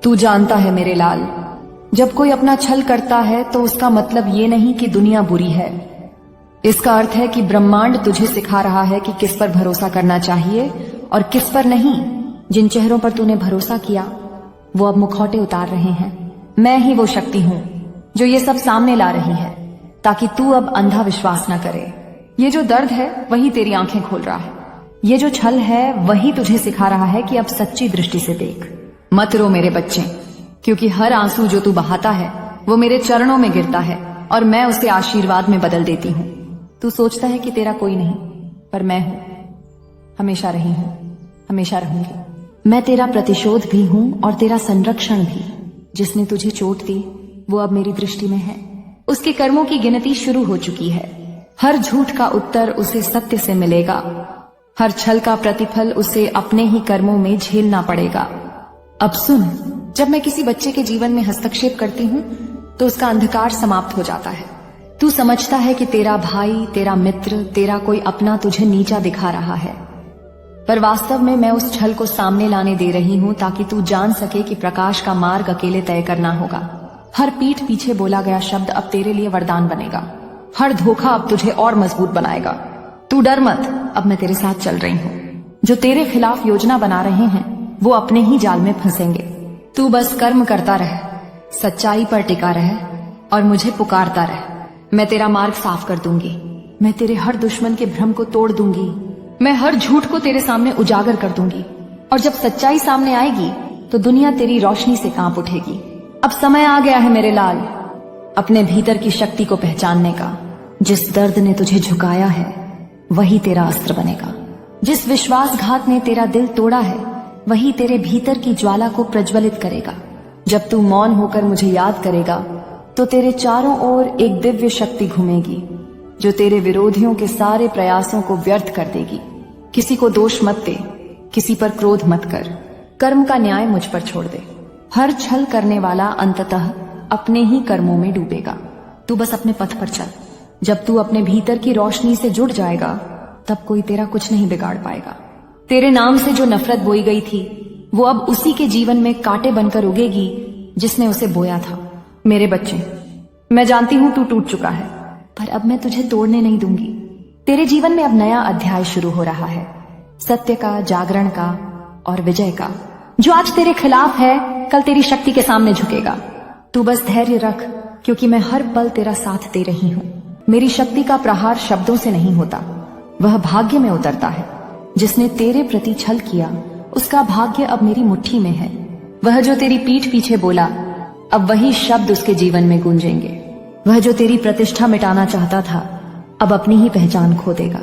तू जानता है मेरे लाल, जब कोई अपना छल करता है तो उसका मतलब ये नहीं कि दुनिया बुरी है। इसका अर्थ है कि ब्रह्मांड तुझे सिखा रहा है कि किस पर भरोसा करना चाहिए और किस पर नहीं। जिन चेहरों पर तूने भरोसा किया वो अब मुखौटे उतार रहे हैं। मैं ही वो शक्ति हूं जो ये सब सामने ला रही है, ताकि तू अब अंधा विश्वास न करे। ये जो दर्द है वही तेरी आंखें खोल रहा है। ये जो छल है वही तुझे सिखा रहा है कि अब सच्ची दृष्टि से देख। मत रो मेरे बच्चे, क्योंकि हर आंसू जो तू बहाता है वो मेरे चरणों में गिरता है और मैं उसे आशीर्वाद में बदल देती हूँ। तू सोचता है कि तेरा कोई नहीं, पर मैं हूं, हमेशा रही हूं, हमेशा रहूंगी। मैं तेरा प्रतिशोध भी हूं और तेरा संरक्षण भी। जिसने तुझे चोट दी वो अब मेरी दृष्टि में है। उसके कर्मों की गिनती शुरू हो चुकी है। हर झूठ का उत्तर उसे सत्य से मिलेगा। हर छल का प्रतिफल उसे अपने ही कर्मों में झेलना पड़ेगा। अब सुन, जब मैं किसी बच्चे के जीवन में हस्तक्षेप करती हूँ तो उसका अंधकार समाप्त हो जाता है। तू समझता है कि तेरा भाई, तेरा मित्र, तेरा कोई अपना तुझे नीचा दिखा रहा है, पर वास्तव में मैं उस छल को सामने लाने दे रही हूँ ताकि तू जान सके कि प्रकाश का मार्ग अकेले तय करना होगा। हर पीठ पीछे बोला गया शब्द अब तेरे लिए वरदान बनेगा। हर धोखा अब तुझे और मजबूत बनाएगा। तू डर मत, अब मैं तेरे साथ चल रही हूँ। जो तेरे खिलाफ योजना बना रहे हैं वो अपने ही जाल में फंसेंगे। तू बस कर्म करता रह, सच्चाई पर टिका रह और मुझे पुकारता रह। मैं तेरा मार्ग साफ कर दूंगी। मैं तेरे हर दुश्मन के भ्रम को तोड़ दूंगी। मैं हर झूठ को तेरे सामने उजागर कर दूंगी और जब सच्चाई सामने आएगी तो दुनिया तेरी रोशनी से कांप उठेगी। अब समय आ गया है मेरे लाल, अपने भीतर की शक्ति को पहचानने का। जिस दर्द ने तुझे झुकाया है वही तेरा अस्त्र बनेगा। जिस विश्वासघात ने तेरा दिल तोड़ा है वही तेरे भीतर की ज्वाला को प्रज्वलित करेगा। जब तू मौन होकर मुझे याद करेगा तो तेरे चारों ओर एक दिव्य शक्ति घूमेगी जो तेरे विरोधियों के सारे प्रयासों को व्यर्थ कर देगी। किसी को दोष मत दे, किसी पर क्रोध मत कर। कर्म का न्याय मुझ पर छोड़ दे। हर छल करने वाला अंततः अपने ही कर्मों में डूबेगा। तू बस अपने पथ पर चल। जब तू अपने भीतर की रोशनी से जुड़ जाएगा तब कोई तेरा कुछ नहीं बिगाड़ पाएगा। तेरे नाम से जो नफरत बोई गई थी वो अब उसी के जीवन में कांटे बनकर उगेगी जिसने उसे बोया था। मेरे बच्चे, मैं जानती हूं तू टूट चुका है, पर अब मैं तुझे तोड़ने नहीं दूंगी। तेरे जीवन में अब नया अध्याय शुरू हो रहा है, सत्य का, जागरण का और विजय का। जो आज तेरे खिलाफ है कल तेरी शक्ति के सामने झुकेगा। तू बस धैर्य रख, क्योंकि मैं हर पल तेरा साथ दे रही हूँ। मेरी शक्ति का प्रहार शब्दों से नहीं होता, वह भाग्य में उतरता है। जिसने तेरे प्रति छल किया उसका भाग्य अब मेरी मुट्ठी में है। वह जो तेरी पीठ पीछे बोला अब वही शब्द उसके जीवन में गूंजेंगे। वह जो तेरी प्रतिष्ठा मिटाना चाहता था अब अपनी ही पहचान खो देगा।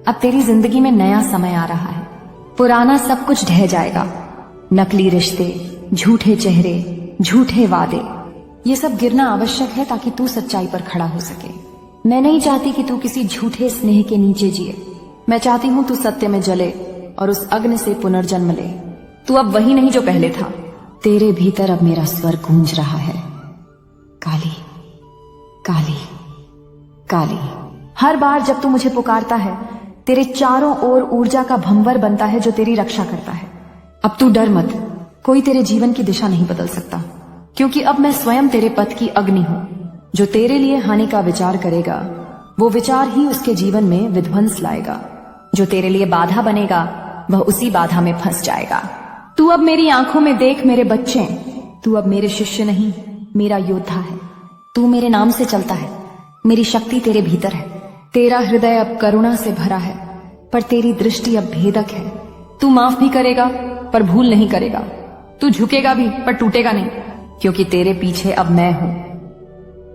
अब तेरी जिंदगी में नया समय आ रहा है। पुराना सब कुछ ढह जाएगा। नकली रिश्ते, झूठे चेहरे, झूठे वादे, ये सब गिरना आवश्यक है ताकि तू सच्चाई पर खड़ा हो सके। मैं नहीं चाहती कि तू किसी झूठे स्नेह के नीचे जिए। मैं चाहती हूं तू सत्य में जले और उस अग्नि से पुनर्जन्म ले। तू अब वही नहीं जो पहले था। तेरे भीतर अब मेरा स्वर गूंज रहा है, काली, काली, काली। हर बार जब तू मुझे पुकारता है तेरे चारों ओर ऊर्जा का भंवर बनता है जो तेरी रक्षा करता है। अब तू डर मत, कोई तेरे जीवन की दिशा नहीं बदल सकता, क्योंकि अब मैं स्वयं तेरे पथ की अग्नि हूं। जो तेरे लिए हानि का विचार करेगा वो विचार ही उसके जीवन में विध्वंस लाएगा। जो तेरे लिए बाधा बनेगा वह उसी बाधा में फंस जाएगा। तू अब मेरी आंखों में देख मेरे बच्चे। तू अब मेरे शिष्य नहीं, मेरा योद्धा है। तू मेरे नाम से चलता है, मेरी शक्ति तेरे भीतर है। तेरा हृदय अब करुणा से भरा है, पर तेरी दृष्टि अब भेदक है। तू माफ भी करेगा पर भूल नहीं करेगा। तू झुकेगा भी पर टूटेगा नहीं, क्योंकि तेरे पीछे अब मैं हूं,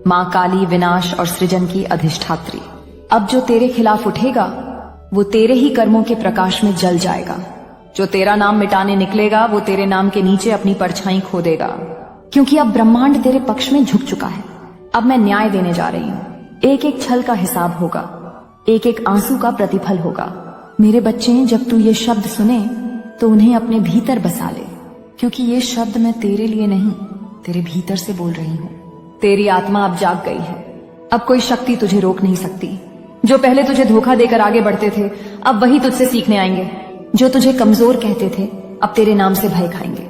मां काली, विनाश और सृजन की अधिष्ठात्री। अब जो तेरे खिलाफ उठेगा वो तेरे ही कर्मों के प्रकाश में जल जाएगा। जो तेरा नाम मिटाने निकलेगा वो तेरे नाम के नीचे अपनी परछाई खो देगा, क्योंकि अब ब्रह्मांड तेरे पक्ष में झुक चुका है। अब मैं न्याय देने जा रही हूँ। एक एक छल का हिसाब होगा, एक एक आंसू का प्रतिफल होगा। मेरे बच्चे, जब तू ये शब्द सुने तो उन्हें अपने भीतर बसा ले, क्योंकि ये शब्द मैं तेरे लिए नहीं, तेरे भीतर से बोल रही हूँ। तेरी आत्मा अब जाग गई है। अब कोई शक्ति तुझे रोक नहीं सकती। जो पहले तुझे धोखा देकर आगे बढ़ते थे अब वही तुझसे सीखने आएंगे। जो तुझे कमजोर कहते थे अब तेरे नाम से भय खाएंगे।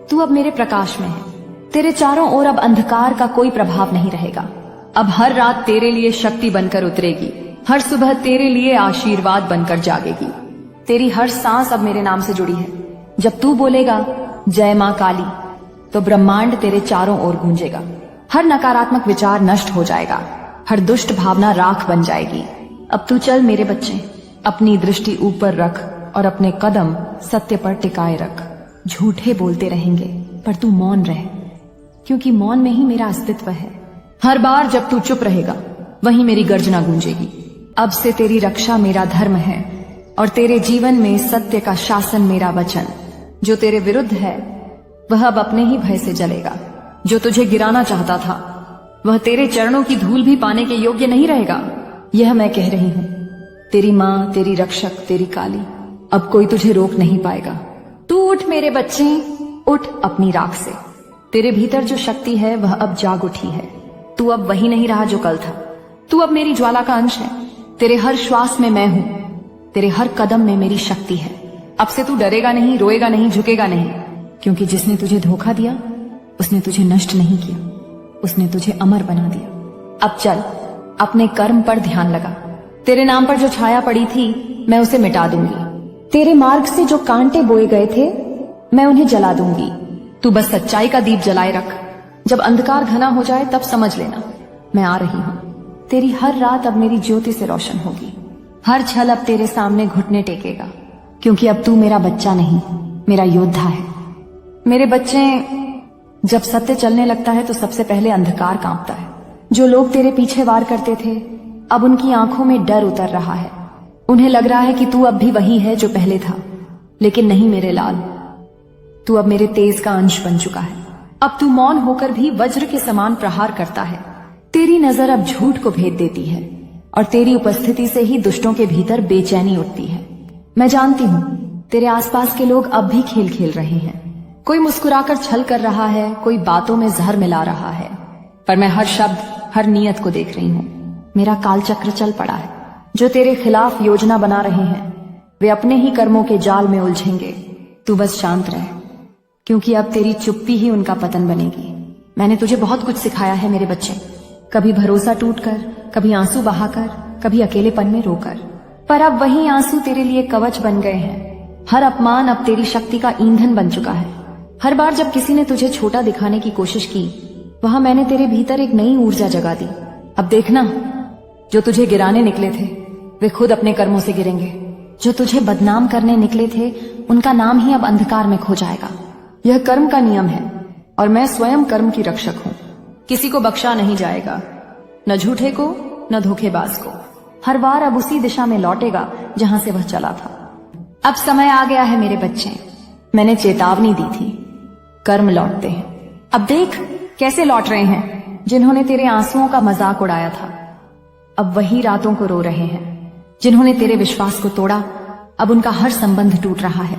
तू अब मेरे प्रकाश में है। तेरे चारों ओर अब अंधकार का कोई प्रभाव नहीं रहेगा। अब हर रात तेरे लिए शक्ति बनकर उतरेगी, हर सुबह तेरे लिए आशीर्वाद बनकर जागेगी। तेरी हर सांस अब मेरे नाम से जुड़ी है। जब तू बोलेगा जय मां काली, तो ब्रह्मांड तेरे चारों ओर गूंजेगा। हर नकारात्मक विचार नष्ट हो जाएगा, हर दुष्ट भावना राख बन जाएगी। अब तू चल मेरे बच्चे, अपनी दृष्टि ऊपर रख और अपने कदम सत्य पर टिकाए रख। झूठे बोलते रहेंगे पर तू मौन रह, क्योंकि मौन में ही मेरा अस्तित्व है। हर बार जब तू चुप रहेगा वहीं मेरी गर्जना गूंजेगी। अब से तेरी रक्षा मेरा धर्म है और तेरे जीवन में सत्य का शासन मेरा वचन। जो तेरे विरुद्ध है वह अब अपने ही भय से जलेगा। जो तुझे गिराना चाहता था वह तेरे चरणों की धूल भी पाने के योग्य नहीं रहेगा। यह मैं कह रही हूं। तेरी मां, तेरी रक्षक, तेरी काली, अब कोई तुझे रोक नहीं पाएगा। तू उठ मेरे बच्चे, उठ अपनी राख से। तेरे भीतर जो शक्ति है वह अब जाग उठी है। तू अब वही नहीं रहा जो कल था। तू अब मेरी ज्वाला का अंश है। तेरे हर श्वास में मैं हूं, तेरे हर कदम में मेरी शक्ति है। अब से तू डरेगा नहीं, रोएगा नहीं, झुकेगा नहीं, क्योंकि जिसने तुझे धोखा दिया उसने तुझे नष्ट नहीं किया, उसने तुझे अमर बना दिया। अब चल अपने कर्म पर ध्यान लगा। तेरे नाम पर जो छाया पड़ी थी मैं उसे मिटा दूंगी। तेरे मार्ग से जो कांटे बोए गए थे मैं उन्हें जला दूंगी। तू बस सच्चाई का दीप जलाए रख। जब अंधकार घना हो जाए तब समझ लेना मैं आ रही हूं। तेरी हर रात अब मेरी ज्योति से रोशन होगी। हर छल अब तेरे सामने घुटने टेकेगा, क्योंकि अब तू मेरा बच्चा नहीं, मेरा योद्धा है। मेरे बच्चे, जब सत्य चलने लगता है तो सबसे पहले अंधकार कांपता है। जो लोग तेरे पीछे वार करते थे अब उनकी आंखों में डर उतर रहा है। उन्हें लग रहा है कि तू अब भी वही है जो पहले था, लेकिन नहीं मेरे लाल, तू अब मेरे तेज का अंश बन चुका है। अब तू मौन होकर भी वज्र के समान प्रहार करता है। तेरी नजर अब झूठ को भेद देती है और तेरी उपस्थिति से ही दुष्टों के भीतर बेचैनी उठती है। मैं जानती हूँ तेरे आसपास के लोग अब भी खेल खेल रहे हैं। कोई मुस्कुराकर छल कर रहा है, कोई बातों में जहर मिला रहा है, पर मैं हर शब्द, हर नियत को देख रही हूँ। मेरा कालचक्र चल पड़ा है। जो तेरे खिलाफ योजना बना रहे हैं वे अपने ही कर्मों के जाल में उलझेंगे। तू बस शांत रह, क्योंकि अब तेरी चुप्पी ही उनका पतन बनेगी। मैंने तुझे बहुत कुछ सिखाया है मेरे बच्चे, कभी भरोसा टूटकर, कभी आंसू बहाकर, कभी अकेलेपन में रोकर, पर अब वही आंसू तेरे लिए कवच बन गए हैं। हर अपमान अब तेरी शक्ति का ईंधन बन चुका है। हर बार जब किसी ने तुझे छोटा दिखाने की कोशिश की वहां मैंने तेरे भीतर एक नई ऊर्जा जगा दी। अब देखना, जो तुझे गिराने निकले थे वे खुद अपने कर्मों से गिरेंगे। जो तुझे बदनाम करने निकले थे उनका नाम ही अब अंधकार में खो जाएगा। यह कर्म का नियम है और मैं स्वयं कर्म की रक्षक हूँ। किसी को बख्शा नहीं जाएगा, न झूठे को न धोखेबाज को। हर बार अब उसी दिशा में लौटेगा जहां से वह चला था। अब समय आ गया है मेरे बच्चे, मैंने चेतावनी दी थी, कर्म लौटते हैं। अब देख कैसे लौट रहे हैं। जिन्होंने तेरे आंसुओं का मजाक उड़ाया था अब वही रातों को रो रहे हैं। जिन्होंने तेरे विश्वास को तोड़ा अब उनका हर संबंध टूट रहा है।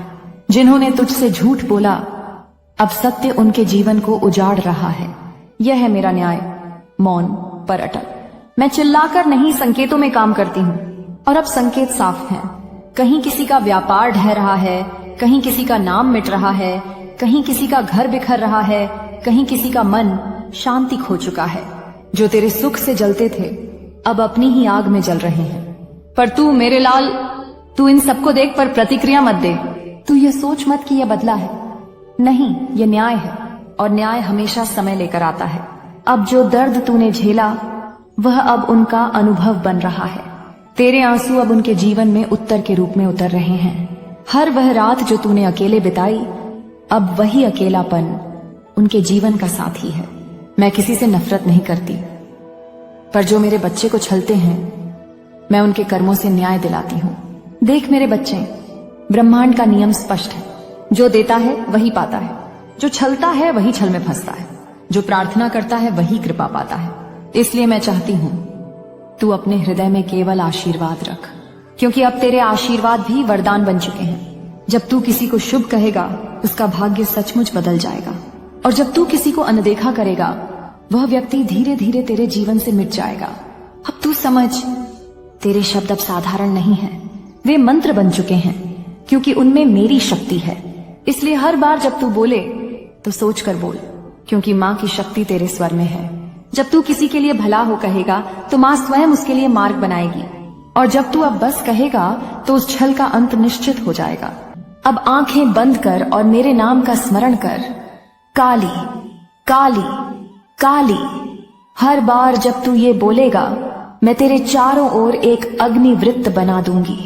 जिन्होंने तुझसे झूठ बोला अब सत्य उनके जीवन को उजाड़ रहा है। यह है मेरा न्याय, मौन पर अटल। मैं चिल्लाकर नहीं, संकेतों में काम करती हूँ और अब संकेत साफ हैं। कहीं किसी का व्यापार ढह रहा है, कहीं किसी का नाम मिट रहा है, कहीं किसी का घर बिखर रहा है, कहीं किसी का मन शांति खो चुका है। जो तेरे सुख से जलते थे अब अपनी ही आग में जल रहे हैं। पर तू मेरे लाल, तू इन सबको देख पर प्रतिक्रिया मत दे। तू ये सोच मत कि यह बदला है, नहीं, ये न्याय है और न्याय हमेशा समय लेकर आता है। अब जो दर्द तूने झेला वह अब उनका अनुभव बन रहा है। तेरे आंसू अब उनके जीवन में उत्तर के रूप में उतर रहे हैं। हर वह रात जो तूने अकेले बिताई अब वही अकेलापन उनके जीवन का साथी है। मैं किसी से नफरत नहीं करती, पर जो मेरे बच्चे को छलते हैं मैं उनके कर्मों से न्याय दिलाती हूँ। देख मेरे बच्चे, ब्रह्मांड का नियम स्पष्ट है, जो देता है वही पाता है, जो छलता है वही छल में फंसता है, जो प्रार्थना करता है वही कृपा पाता है। इसलिए मैं चाहती हूँ तू अपने हृदय में केवल आशीर्वाद रख, क्योंकि अब तेरे आशीर्वाद भी वरदान बन चुके हैं। जब तू किसी को शुभ कहेगा उसका भाग्य सचमुच बदल जाएगा, और जब तू किसी को अनदेखा करेगा वह व्यक्ति धीरे धीरे तेरे जीवन से मिट जाएगा। अब तू समझ, तेरे शब्द अब साधारण नहीं है, वे मंत्र बन चुके हैं, क्योंकि उनमें मेरी शक्ति है। इसलिए हर बार जब तू बोले तो सोच कर बोल, क्योंकि माँ की शक्ति तेरे स्वर में है। जब तू किसी के लिए भला हो कहेगा तो माँ स्वयं उसके लिए मार्ग बनाएगी, और जब तू अब बस कहेगा तो उस छल का अंत निश्चित हो जाएगा। अब आंखें बंद कर और मेरे नाम का स्मरण कर। काली, काली, काली। हर बार जब तू ये बोलेगा, मैं तेरे चारों ओर एक अग्निवृत्त बना दूंगी।